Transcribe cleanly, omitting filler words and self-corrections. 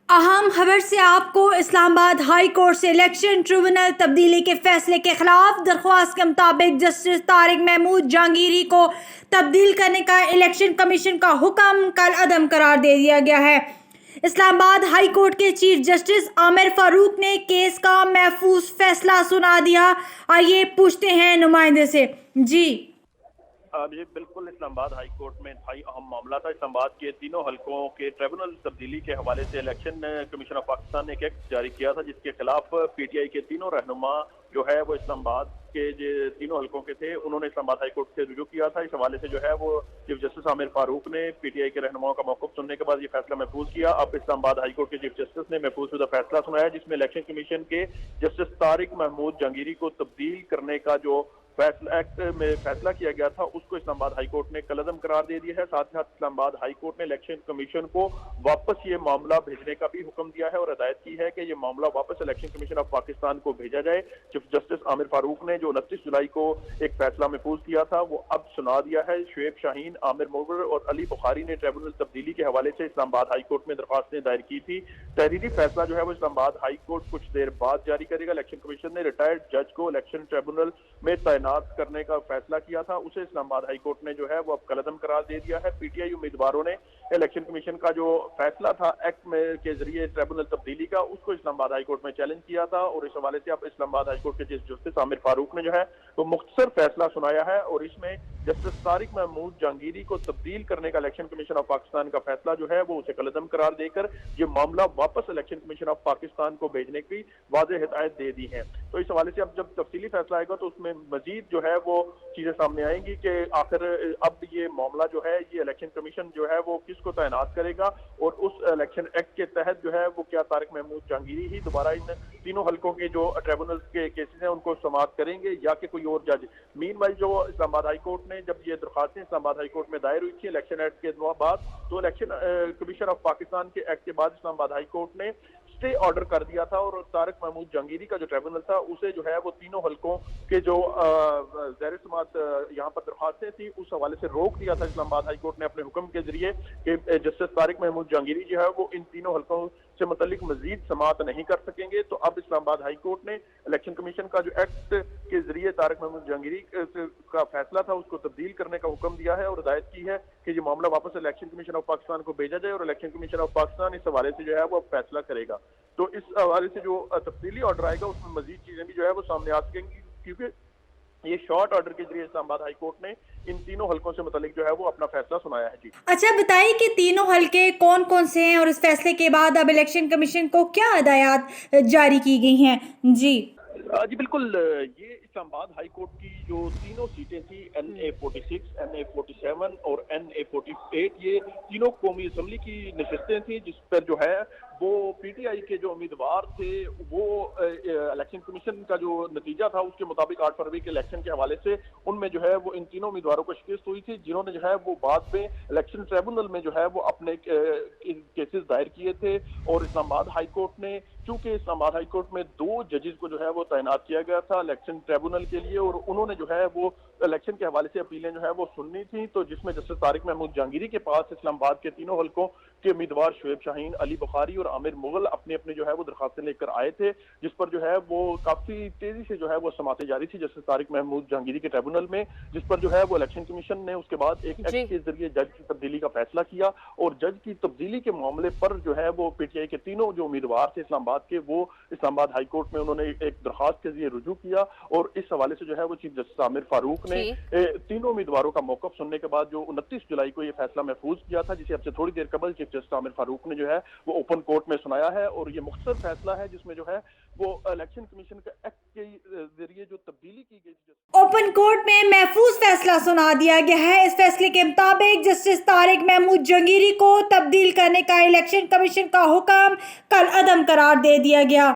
अहम खबर से आपको इस्लाम आबाद हाई कोर्ट से इलेक्शन ट्रिब्यूनल तब्दीली के फैसले के खिलाफ दरख्वास्त के मुताबिक जस्टिस तारिक महमूद जहांगीरी को तब्दील करने का इलेक्शन कमीशन का हुक्म कल अदम करार दे दिया गया है। इस्लामाबाद हाई कोर्ट के चीफ जस्टिस आमिर फारूक ने केस का महफूज फैसला सुना दिया। आइए पूछते हैं नुमाइंदे से। जी ये बिल्कुल इस्लामाबाद हाई कोर्ट में इंतहाई अहम मामला था। इस्लामाबाद के तीनों हलकों के ट्रिब्यूनल तब्दीली के हवाले से इलेक्शन कमीशन ऑफ पाकिस्तान ने एक एक्ट जारी किया था, जिसके खिलाफ पीटीआई के तीनों रहनुमा जो है वो इस्लामाबाद के जो तीनों हलकों के थे, उन्होंने इस्लामाबाद हाई कोर्ट से रुजू किया था। इस हवाले से जो है वो चीफ जस्टिस आमिर फारूक ने पीटीआई के रहनुमाओं का मौक़िफ़ सुनने के बाद ये फैसला महफूज किया। अब इस्लामाबाद हाई कोर्ट के चीफ जस्टिस ने महफूज शुदा फैसला सुनाया, जिसमें इलेक्शन कमीशन के जस्टिस तारिक महमूद जहांगीरी को तब्दील करने का जो एक्ट में फैसला किया गया था, उसको इस्लामाबाद हाई कोर्ट ने कलअदम करार दे दिया है। साथ ही साथ इस्लामाबाद हाई कोर्ट ने इलेक्शन कमीशन को वापस ये मामला भेजने का भी हुक्म दिया है और हिदायत की है कि ये मामला वापस इलेक्शन कमीशन ऑफ पाकिस्तान को भेजा जाए। चीफ जस्टिस आमिर फारूक ने जो 29 जुलाई को एक फैसला महफूज किया था, वो अब सुना दिया है। शुएब शाहीन, आमिर मुगल और अली बुखारी ने ट्रिब्यूनल तब्दीली के हवाले से इस्लामाबाद हाई कोर्ट में दरख्वास्तें दायर की थी। तहरीरी फैसला जो है वो इस्लामाबाद हाई कोर्ट कुछ देर बाद जारी करेगा। इलेक्शन कमीशन ने रिटायर्ड जज को इलेक्शन ट्रिब्यूनल में तैनात करने का फैसला किया था, उसे इस्लामाबाद हाई कोर्ट ने जो है वो अब कलअदम करार दे दिया है। पीटीआई उम्मीदवारों ने इलेक्शन कमीशन का जो फैसला था एक्ट में के जरिए ट्रिब्यूनल तब्दीली का, उसको इस्लामाबाद हाई कोर्ट में चैलेंज किया था और इस हवाले से अब इस्लामाबाद हाई कोर्ट के चीफ जस्टिस आमिर फारूक ने जो है वो मुख्तसर फैसला सुनाया है और इसमें जस्टिस तारिक महमूद जहांगीरी को तब्दील करने का इलेक्शन कमीशन ऑफ पाकिस्तान का फैसला जो है वो उसे कलअदम करार देकर ये मामला वापस इलेक्शन कमीशन ऑफ पाकिस्तान को भेजने की वाज़ेह हिदायत दे दी है। तो इस हवाले से अब जब तफसीली फैसला आएगा तो उसमें मजीद जो है वो चीजें सामने आएंगी कि आखिर अब ये मामला जो है ये इलेक्शन कमीशन जो है वो किसको तैनात करेगा और उस इलेक्शन एक्ट के तहत जो है वो क्या तारिक महमूद जहांगीरी ही दोबारा इन तीनों हलकों के जो ट्रिब्यूनल के केसेस हैं उनको समाअत करेंगे या कि कोई और जज। मीनवाइल जो इस्लामाबाद हाई कोर्ट ने जब ये दरख्वास्तें इस्लामाबाद हाई कोर्ट में दायर हुई थी इलेक्शन एक्ट के बाद, तो इलेक्शन कमीशन ऑफ पाकिस्तान के एक्ट के बाद इस्लामाबाद हाई कोर्ट ने स्टे ऑर्डर कर दिया था और तारिक महमूद जहांगीरी का जो ट्रिब्यूनल था उसे जो है वो तीनों हलकों के जो ज़ेर समाअत यहाँ पर दरख्वास्तें थी उस हवाले से रोक दिया था इस्लामाबाद हाई कोर्ट ने अपने हुक्म के जरिए कि जस्टिस तारिक महमूद जहांगीरी जो है वो इन तीनों हलकों से मुतल्लिक मजीद समाअत नहीं कर सकेंगे। तो अब इस्लामाबाद हाई कोर्ट ने इलेक्शन कमीशन का जो एक्ट के जरिए तारिक महमूद जहांगीरी का फैसला था उसको तब्दील करने का हुक्म दिया है और हिदायत की है कि ये मामला वापस इलेक्शन कमीशन ऑफ पाकिस्तान को भेजा जाए और इलेक्शन कमीशन ऑफ पाकिस्तान इस हवाले से जो है वो फैसला करेगा। तो इस हवाले से जो तफसीली ऑर्डर आएगा उसमें मजीद चीजें भी जो है वो सामने आ सकेंगी, क्योंकि ये शॉर्ट ऑर्डर के जरिए इस्लामाबाद हाई कोर्ट ने इन तीनों हलकों से मुतालिक जो है वो अपना फैसला सुनाया है। जी अच्छा, बताइए कि तीनों हलके कौन कौन से हैं और इस फैसले के बाद अब इलेक्शन कमीशन को क्या हिदायत जारी की गई हैं। जी बिल्कुल, ये इस्लामाबाद हाई कोर्ट की जो तीनों सीटें थी NA46, NA47 और NA48, ये तीनों कौमी असम्बली की नशिस्तें थी, जिस पर जो है वो पीटीआई के जो उम्मीदवार थे वो इलेक्शन कमीशन का जो नतीजा था उसके मुताबिक 8 फरवरी के इलेक्शन के हवाले से उनमें जो है वो इन तीनों उम्मीदवारों को शिकस्त हुई थी, जिन्होंने जो है वो बाद में इलेक्शन ट्रिब्यूनल में जो है वो अपने केसेस दायर किए थे। और इस्लामाबाद हाई कोर्ट ने, चूंकि इस्लामाबाद हाई कोर्ट में 2 जजेस को जो है वो तैनात किया गया था इलेक्शन ट्रिब्यूनल के लिए और उन्होंने जो है वो इलेक्शन के हवाले से अपीलें जो है वो सुननी थी, तो जिसमें जस्टिस तारिक महमूद जहांगीरी के पास इस्लामाबाद के तीनों हलकों के उम्मीदवार शुएब शाहीन, अली बुखारी और आमिर मुगल अपने अपने जो है वो दरखास्तें लेकर आए थे, जिस पर जो है वो काफी तेजी से जो है वो समातें जारी थी जस्टिस तारिक महमूद जहांगीरी के ट्रिब्यूनल में, जिस पर जो है वो इलेक्शन कमीशन ने उसके बाद एक एक्ट के जरिए जज की तब्दीली का फैसला किया और जज की तब्दीली के मामले पर जो है वो पीटीआई के तीनों जो उम्मीदवार थे इस्लामाबाद के, वो इस्लामाबाद हाई कोर्ट में उन्होंने एक दरखास्त के जरिए रुजू किया और इस हवाले से जो है वो चीफ जस्टिस आमिर फारूक ने तीनों उम्मीदवारों का मौक़िफ़ सुनने के बाद जो 29 जुलाई को ये फैसला महफूज किया था, जिसे अब से थोड़ी देर कबल चीफ जस्टिस आमिर फारूक ने जो है वो ओपन कोर्ट में सुनाया है और ये मुख्तसर फैसला है जिसमें जो है वो इलेक्शन कमीशन का एक्ट के जरिए जो तब्दीली की गई ओपन कोर्ट में महफूज फैसला सुना दिया गया है। इस फैसले के मुताबिक जस्टिस तारिक महमूद जहांगीरी को तब्दील करने का इलेक्शन कमीशन का हुक्म कल अदम करार दे दिया गया।